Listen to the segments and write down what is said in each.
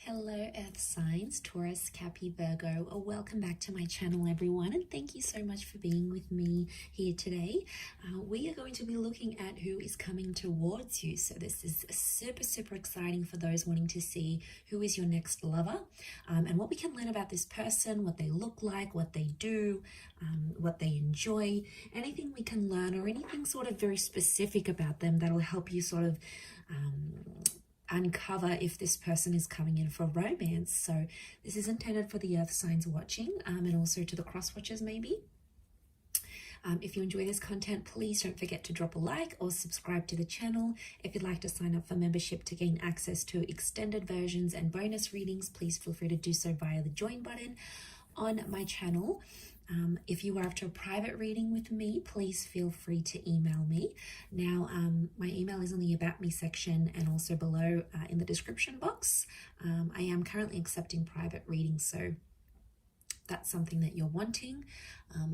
Hello Earth signs, Taurus, Capi, Virgo. Welcome back to my channel everyone, and thank you so much for being with me here today. We are going to be looking at who is coming towards you. So this is super exciting for those wanting to see who is your next lover, and what we can learn about this person, what they look like, what they do, what they enjoy, anything we can learn or anything sort of very specific about them that'll help you sort of uncover if this person is coming in for romance. So this is intended for the earth signs watching, and also to the cross watchers maybe. If you enjoy this content, please don't forget to drop a like or subscribe to the channel. If you'd like to sign up for membership to gain access to extended versions and bonus readings, please feel free to do so via the join button on my channel. If you are after a private reading with me, please feel free to email me. Now, my email is in the About Me section and also below in the description box. I am currently accepting private readings, so that's something that you're wanting,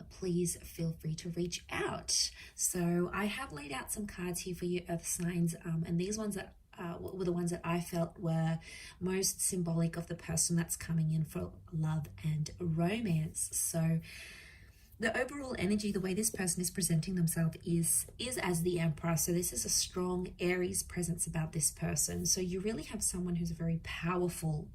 please feel free to reach out. So I have laid out some cards here for you earth signs, and these ones that were the ones that I felt were most symbolic of the person that's coming in for love and romance. So the overall energy, the way this person is presenting themselves is as the Emperor. So this is a strong Aries presence about this person. So you really have someone who's a very powerful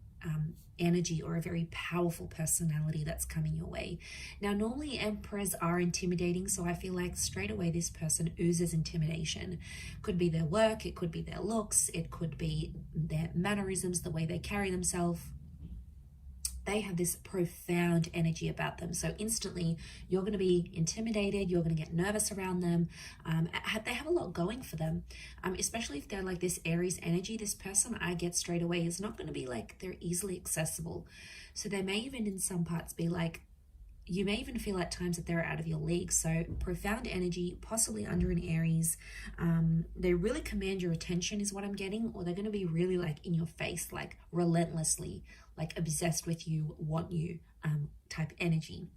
energy or a very powerful personality that's coming your way. Now, normally emperors are intimidating, so I feel like straight away this person oozes intimidation. Could be their work, it could be their looks, it could be their mannerisms, the way they carry themselves. They have this profound energy about them. So instantly you're going to be intimidated. You're going to get nervous around them. They have a lot going for them, especially if they're like this Aries energy. This person I get straight away is not going to be like they're easily accessible. So they may even in some parts be like, you may even feel at times that they're out of your league. So profound energy, possibly under an Aries. They really command your attention is what I'm getting, or they're going to be really like in your face, like relentlessly, like obsessed with you, want you type energy.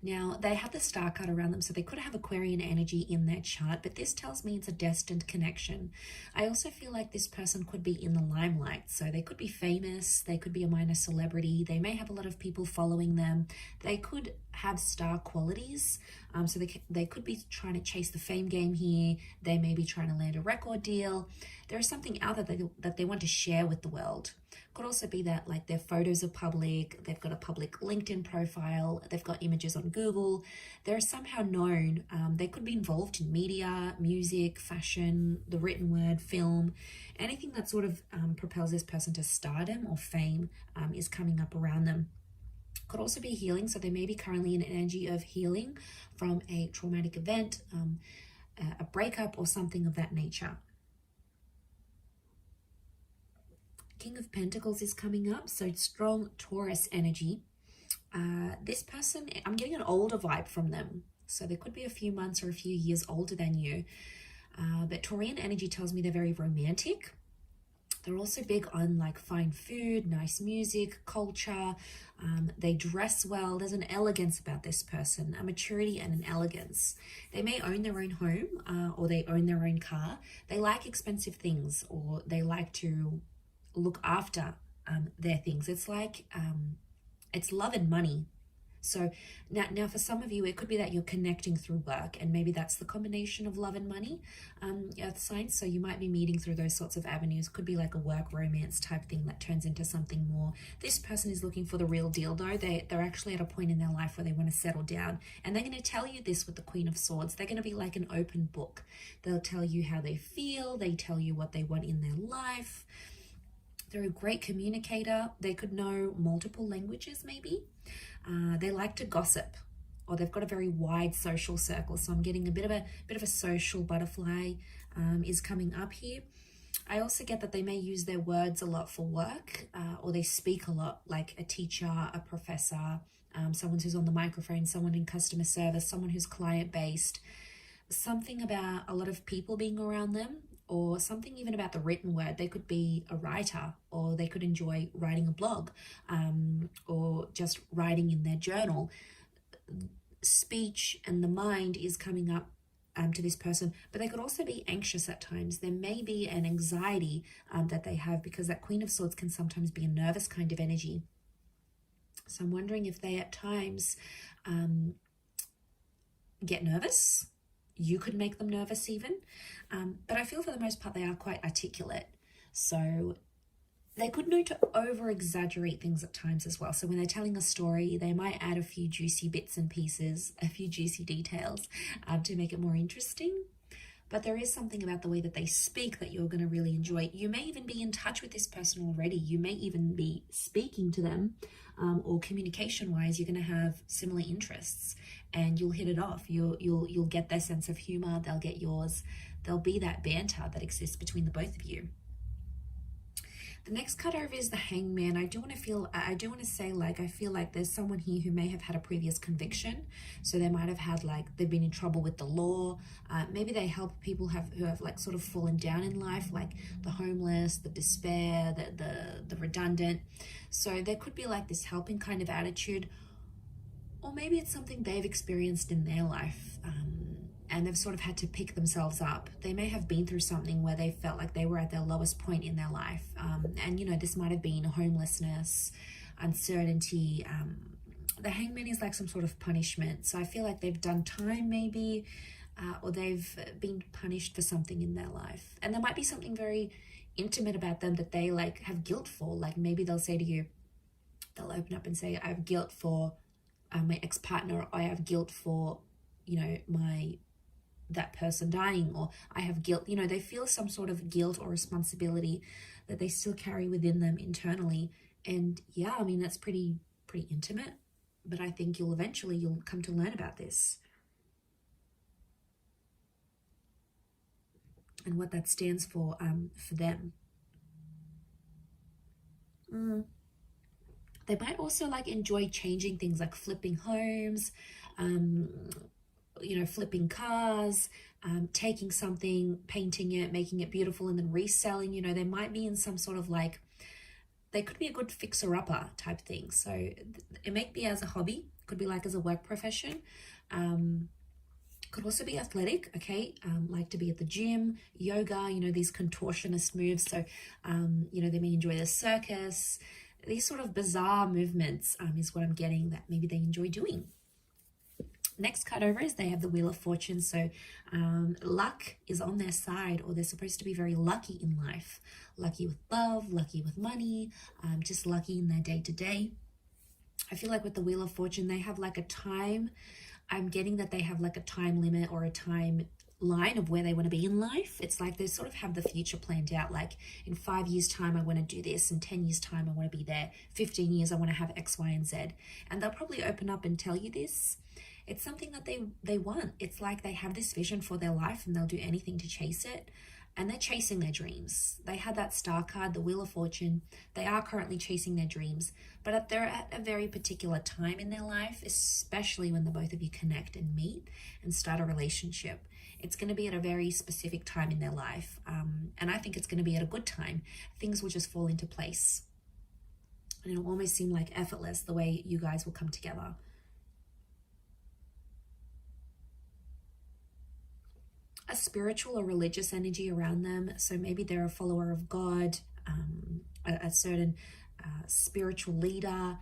Now, they have the star card around them, so they could have Aquarian energy in their chart, but this tells me it's a destined connection. I also feel like this person could be in the limelight, so they could be famous, they could be a minor celebrity, they may have a lot of people following them, they could have star qualities, so they could be trying to chase the fame game here, they may be trying to land a record deal. There is something out there that they want to share with the world. Could also be that like their photos are public, they've got a public LinkedIn profile, they've got images on Google, they're somehow known. They could be involved in media, music, fashion, the written word, film, anything that sort of propels this person to stardom or fame is coming up around them. Could also be healing, so they may be currently in an energy of healing from a traumatic event, a breakup or something of that nature. King of Pentacles is coming up, so strong Taurus energy. This person, I'm getting an older vibe from them, so they could be a few months or a few years older than you, but Taurian energy tells me they're very romantic. They're also big on like fine food, nice music, culture. They dress well. There's an elegance about this person, a maturity and an elegance. They may own their own home or they own their own car. They like expensive things, or they like to look after their things. It's like it's love and money. So now for some of you it could be that you're connecting through work, and maybe that's the combination of love and money, earth signs. So you might be meeting through those sorts of avenues. Could be like a work romance type thing that turns into something more. This person is looking for the real deal though. They're actually at a point in their life where they want to settle down, and they're going to tell you this with the Queen of Swords. They're going to be like an open book. They'll tell you how they feel. They tell you what they want in their life. They're a great communicator. They could know multiple languages maybe. They like to gossip, or they've got a very wide social circle. So I'm getting a bit of a social butterfly is coming up here. I also get that they may use their words a lot for work, or they speak a lot, like a teacher, a professor, someone who's on the microphone, someone in customer service, someone who's client-based. Something about a lot of people being around them, or something even about the written word. They could be a writer, or they could enjoy writing a blog, or just writing in their journal. Speech and the mind is coming up to this person, but they could also be anxious at times. There may be an anxiety that they have, because that Queen of Swords can sometimes be a nervous kind of energy. So I'm wondering if they at times get nervous. You could make them nervous even. But I feel for the most part they are quite articulate. So they could know to over-exaggerate things at times as well. So when they're telling a story, they might add a few juicy bits and pieces, a few juicy details to make it more interesting. But there is something about the way that they speak that you're going to really enjoy. You may even be in touch with this person already. You may even be speaking to them, or communication-wise, you're going to have similar interests, and you'll hit it off. You'll get their sense of humor. They'll get yours. There'll be that banter that exists between the both of you. The next card over is the Hangman. I do want to say, like, I feel like there's someone here who may have had a previous conviction. So they might have had, like, they've been in trouble with the law. Maybe they help people who have like sort of fallen down in life, like the homeless, the despair, the redundant. So there could be like this helping kind of attitude, or maybe it's something they've experienced in their life. And they've sort of had to pick themselves up. They may have been through something where they felt like they were at their lowest point in their life. And, you know, this might have been homelessness, uncertainty. The Hangman is like some sort of punishment. So I feel like they've done time maybe, or they've been punished for something in their life. And there might be something very intimate about them that they like have guilt for. Like maybe they'll say to you, they'll open up and say, I have guilt for my ex-partner, or I have guilt for, you know, that person dying, or I have guilt. You know, they feel some sort of guilt or responsibility that they still carry within them internally. And yeah, I mean, that's pretty intimate, but I think you'll come to learn about this and what that stands for them. They might also like enjoy changing things, like flipping homes, you know, flipping cars, taking something, painting it, making it beautiful, and then reselling. You know, they might be in some sort of like, they could be a good fixer-upper type thing. So it may be as a hobby, could be like as a work profession, could also be athletic, okay, like to be at the gym, yoga, you know, these contortionist moves. So, you know, they may enjoy the circus. These sort of bizarre movements is what I'm getting that maybe they enjoy doing. Next card over is they have the Wheel of Fortune. So luck is on their side, or they're supposed to be very lucky in life. Lucky with love, lucky with money, just lucky in their day-to-day. I feel like with the Wheel of Fortune, they have like a time. I'm getting that they have like a time limit or a time line of where they want to be in life. It's like they sort of have the future planned out, like in 5 years time I want to do this, in 10 years time I want to be there, 15 years I want to have X, Y, and Z. And they'll probably open up and tell you this. It's something that they want. It's like they have this vision for their life and they'll do anything to chase it. And they're chasing their dreams. They had that star card, the Wheel of Fortune. They are currently chasing their dreams, but they're at a very particular time in their life, especially when the both of you connect and meet and start a relationship. It's going to be at a very specific time in their life. And I think it's going to be at a good time. Things will just fall into place. And it'll almost seem like effortless the way you guys will come together. A spiritual or religious energy around them. So maybe they're a follower of God, a certain spiritual leader,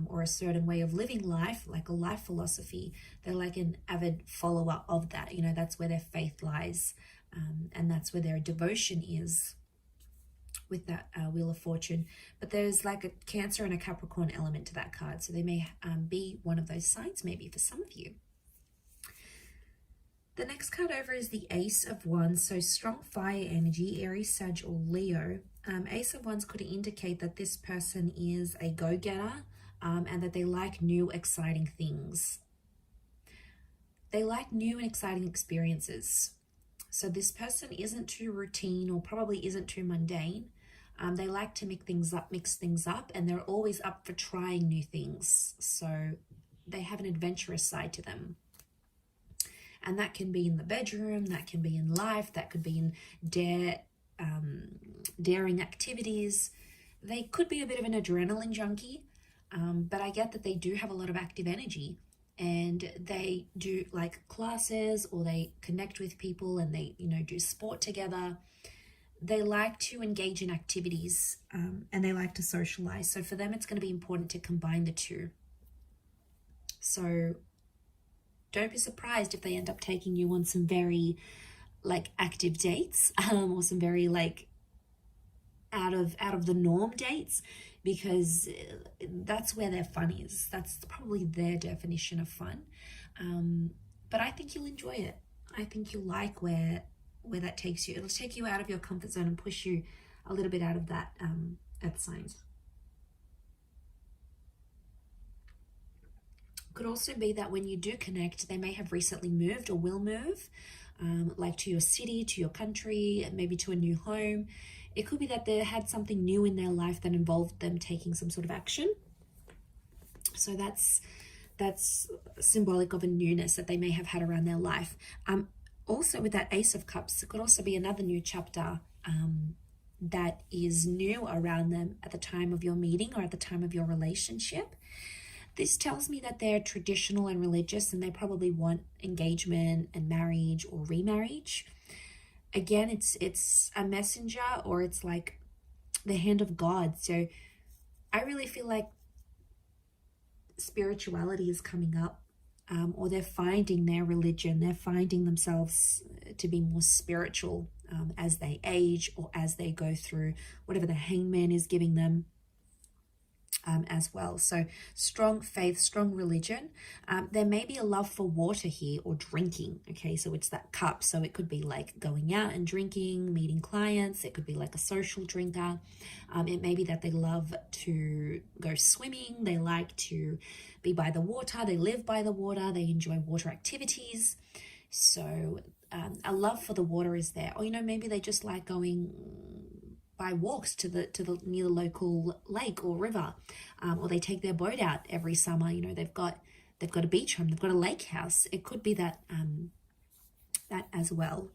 or a certain way of living life, like a life philosophy. They're like an avid follower of that. You know, that's where their faith lies, and that's where their devotion is with that Wheel of Fortune. But there's like a Cancer and a Capricorn element to that card. So they may be one of those signs maybe for some of you. The next card over is the Ace of Wands. So strong fire energy, Aries, Sag, or Leo. Ace of Wands could indicate that this person is a go-getter, and that they like new, exciting things. They like new and exciting experiences. So this person isn't too routine, or probably isn't too mundane. They like to mix things up, and they're always up for trying new things. So they have an adventurous side to them. And that can be in the bedroom, that can be in life, that could be in daring activities. They could be a bit of an adrenaline junkie, but I get that they do have a lot of active energy, and they do like classes, or they connect with people, and they, you know, do sport together. They like to engage in activities, and they like to socialize. So for them, it's going to be important to combine the two. So don't be surprised if they end up taking you on some very like active dates, or some very like out of the norm dates, because that's where their fun is. That's probably their definition of fun. But I think you'll enjoy it. I think you'll like where that takes you. It'll take you out of your comfort zone and push you a little bit out of that earth signs. Could also be that when you do connect, they may have recently moved or will move, like to your city, to your country, maybe to a new home. It could be that they had something new in their life that involved them taking some sort of action. So that's symbolic of a newness that they may have had around their life. Also with that Ace of Cups, it could also be another new chapter that is new around them at the time of your meeting or at the time of your relationship. This tells me that they're traditional and religious, and they probably want engagement and marriage or remarriage. Again, it's a messenger, or it's like the hand of God. So I really feel like spirituality is coming up, or they're finding their religion. They're finding themselves to be more spiritual as they age, or as they go through whatever the hangman is giving them. As well. So strong faith, strong religion. There may be a love for water here, or drinking. Okay, so it's that cup. So it could be like going out and drinking, meeting clients. It could be like a social drinker. It may be that they love to go swimming. They like to be by the water. They live by the water. They enjoy water activities. So a love for the water is there. Or, you know, maybe they just like going by walks to the near the local lake or river, or they take their boat out every summer. You know, they've got a beach home, they've got a lake house. It could be that that as well.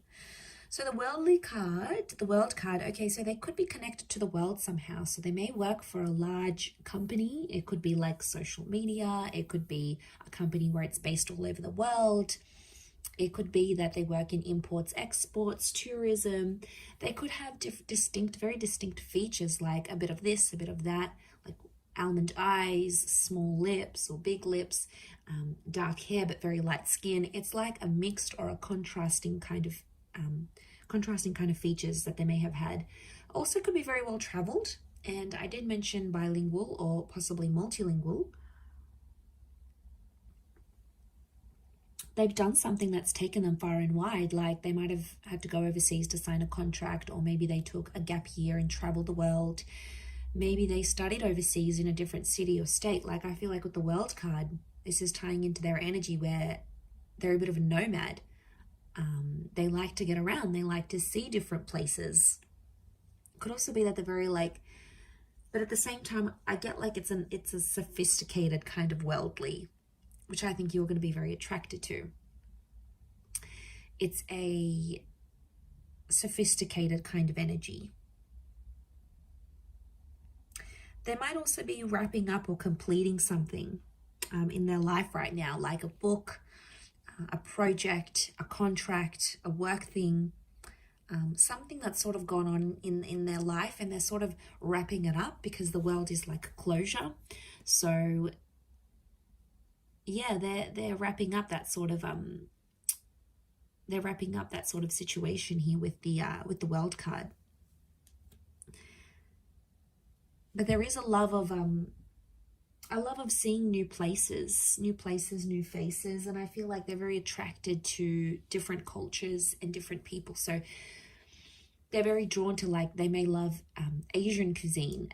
So the world card, okay, so they could be connected to the world somehow. So they may work for a large company. It could be like social media. It could be a company where it's based all over the world. It could be that they work in imports, exports, tourism. They could have very distinct features, like a bit of this, a bit of that, like almond eyes, small lips or big lips, dark hair but very light skin. It's like a mixed or a contrasting kind of features that they may have had. Also could be very well traveled, and I did mention bilingual or possibly multilingual. They've done something that's taken them far and wide, like they might have had to go overseas to sign a contract, or maybe they took a gap year and traveled the world. Maybe they studied overseas in a different city or state. Like I feel like with the world card, this is tying into their energy where they're a bit of a nomad. They like to get around. They like to see different places. It could also be that they're very like, but at the same time, I get like it's a sophisticated kind of worldly, which I think you're going to be very attracted to. It's a sophisticated kind of energy. They might also be wrapping up or completing something in their life right now, like a book, a project, a contract, a work thing, something that's sort of gone on in their life, and they're sort of wrapping it up because the world is like a closure. So yeah, they're wrapping up that sort of situation here with the world card. But there is a love of seeing new places, new faces, and I feel like they're very attracted to different cultures and different people. So they're very drawn to, like, they may love Asian cuisine,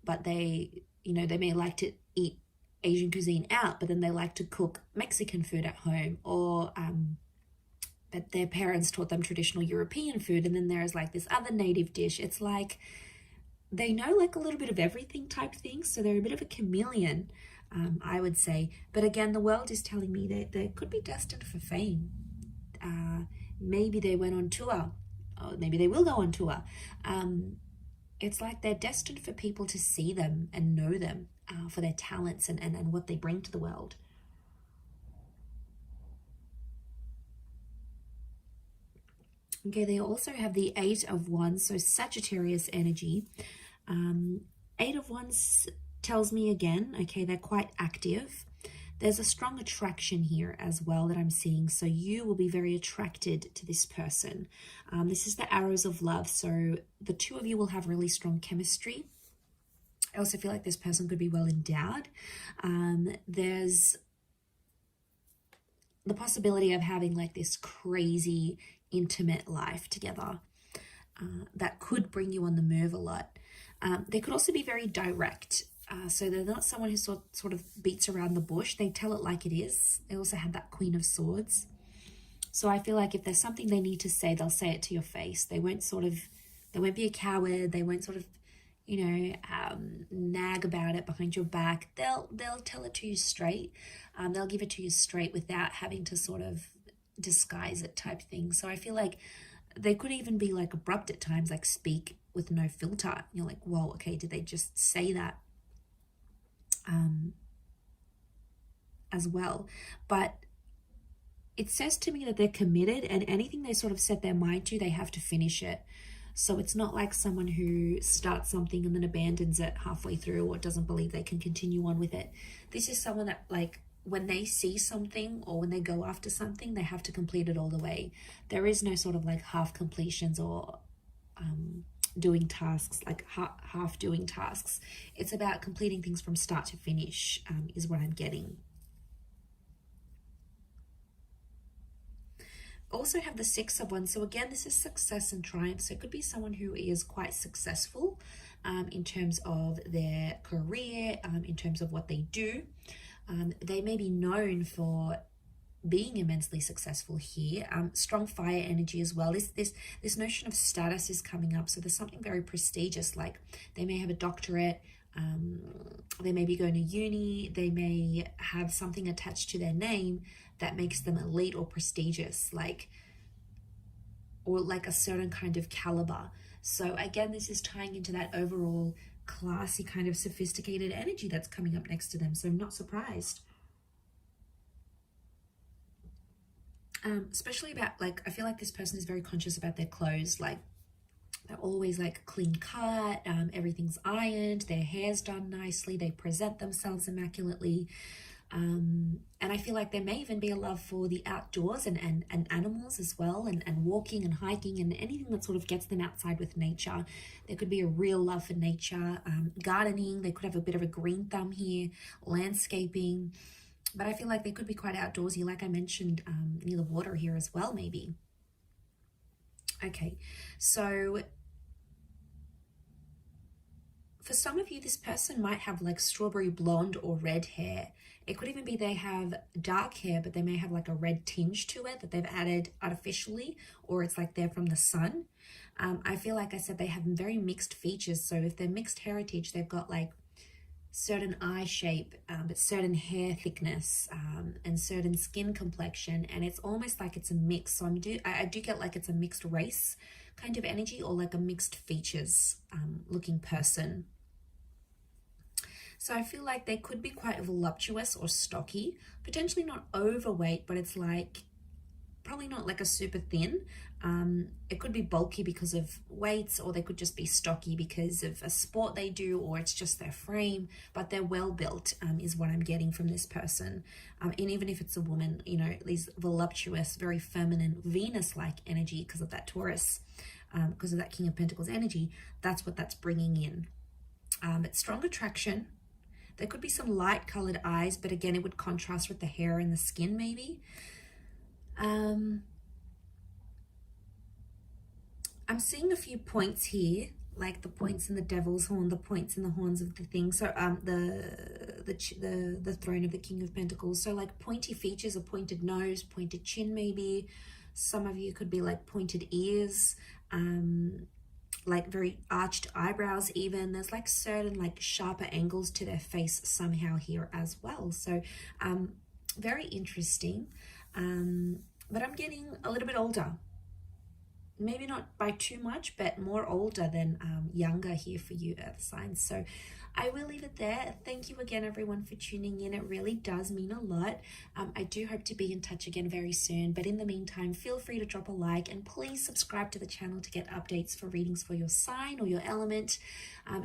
but they may like to eat Asian cuisine out, but then they like to cook Mexican food at home, or but their parents taught them traditional European food, and then there's like this other native dish. It's like they know like a little bit of everything type thing, so they're a bit of a chameleon, I would say. But again, the world is telling me that they could be destined for fame. Maybe they went on tour, or maybe they will go on tour. It's like they're destined for people to see them and know them for their talents and what they bring to the world. Okay, they also have the Eight of Wands, so Sagittarius energy. Eight of Wands tells me again, okay, they're quite active. There's a strong attraction here as well that I'm seeing. So you will be very attracted to this person. This is the arrows of love. So the two of you will have really strong chemistry. I also feel like this person could be well endowed. There's the possibility of having like this crazy intimate life together that could bring you on the move a lot. They could also be very direct. So they're not someone who sort of beats around the bush. They tell it like it is. They also have that Queen of Swords. So I feel like if there's something they need to say, they'll say it to your face. They won't be a coward. They won't sort of, you know, nag about it behind your back. They'll tell it to you straight. They'll give it to you straight without having to sort of disguise it type thing. So I feel like they could even be like abrupt at times, like speak with no filter. You're like, whoa, okay, did they just say that? As well. But it says to me that they're committed, and anything they sort of set their mind to, they have to finish it. So it's not like someone who starts something and then abandons it halfway through or doesn't believe they can continue on with it. This is someone that, like, when they see something or when they go after something, they have to complete it all the way. There is no sort of like half completions or doing tasks, like half doing tasks. It's about completing things from start to finish, is what I'm getting. Also have the Six of Wands. So again, this is success and triumph. So it could be someone who is quite successful in terms of their career, in terms of what they do. They may be known for being immensely successful here. Strong fire energy as well. This notion of status is coming up. So there's something very prestigious, like they may have a doctorate, they may be going to uni, they may have something attached to their name that makes them elite or prestigious, or like a certain kind of caliber. So again, this is tying into that overall classy kind of sophisticated energy that's coming up next to them. So I'm not surprised. Especially about, like, I feel like this person is very conscious about their clothes. Like, they're always like clean cut, everything's ironed, their hair's done nicely, they present themselves immaculately. And I feel like there may even be a love for the outdoors and animals as well, and walking and hiking and anything that sort of gets them outside with nature. There could be a real love for nature, gardening. They could have a bit of a green thumb here, landscaping. But I feel like they could be quite outdoorsy, like I mentioned, near the water here as well, maybe. Okay, so for some of you, this person might have like strawberry blonde or red hair. It could even be they have dark hair, but they may have like a red tinge to it that they've added artificially, or it's like they're from the sun. I feel like I said they have very mixed features. So if they're mixed heritage, they've got like certain eye shape, but certain hair thickness, and certain skin complexion, and it's almost like it's a mix. So I do get like it's a mixed race kind of energy, or like a mixed features looking person. So I feel like they could be quite voluptuous or stocky, potentially not overweight, but it's like probably not like a super thin. It could be bulky because of weights, or they could just be stocky because of a sport they do, or it's just their frame, but they're well built, is what I'm getting from this person. And even if it's a woman, you know, these voluptuous, very feminine, Venus-like energy because of that Taurus, because of that King of Pentacles energy, that's what that's bringing in. It's strong attraction. There could be some light colored eyes, but again, it would contrast with the hair and the skin maybe. I'm seeing a few points here, like the points in the devil's horn, the points in the horns of the thing. So the throne of the King of Pentacles. So like pointy features, a pointed nose, pointed chin maybe. Some of you could be like pointed ears, like very arched eyebrows even. There's like certain like sharper angles to their face somehow here as well. So very interesting. But I'm getting a little bit older. maybe not by too much, but more older than younger here for you earth signs. So I will leave it there. Thank you again, everyone, for tuning in. It really does mean a lot. I do hope to be in touch again very soon. But in the meantime, feel free to drop a like and please subscribe to the channel to get updates for readings for your sign or your element.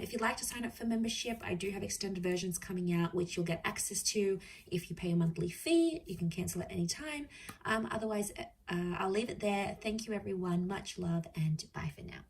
If you'd like to sign up for membership, I do have extended versions coming out, which you'll get access to if you pay a monthly fee. You can cancel at any time. Otherwise, I'll leave it there. Thank you, everyone. Much love and bye for now.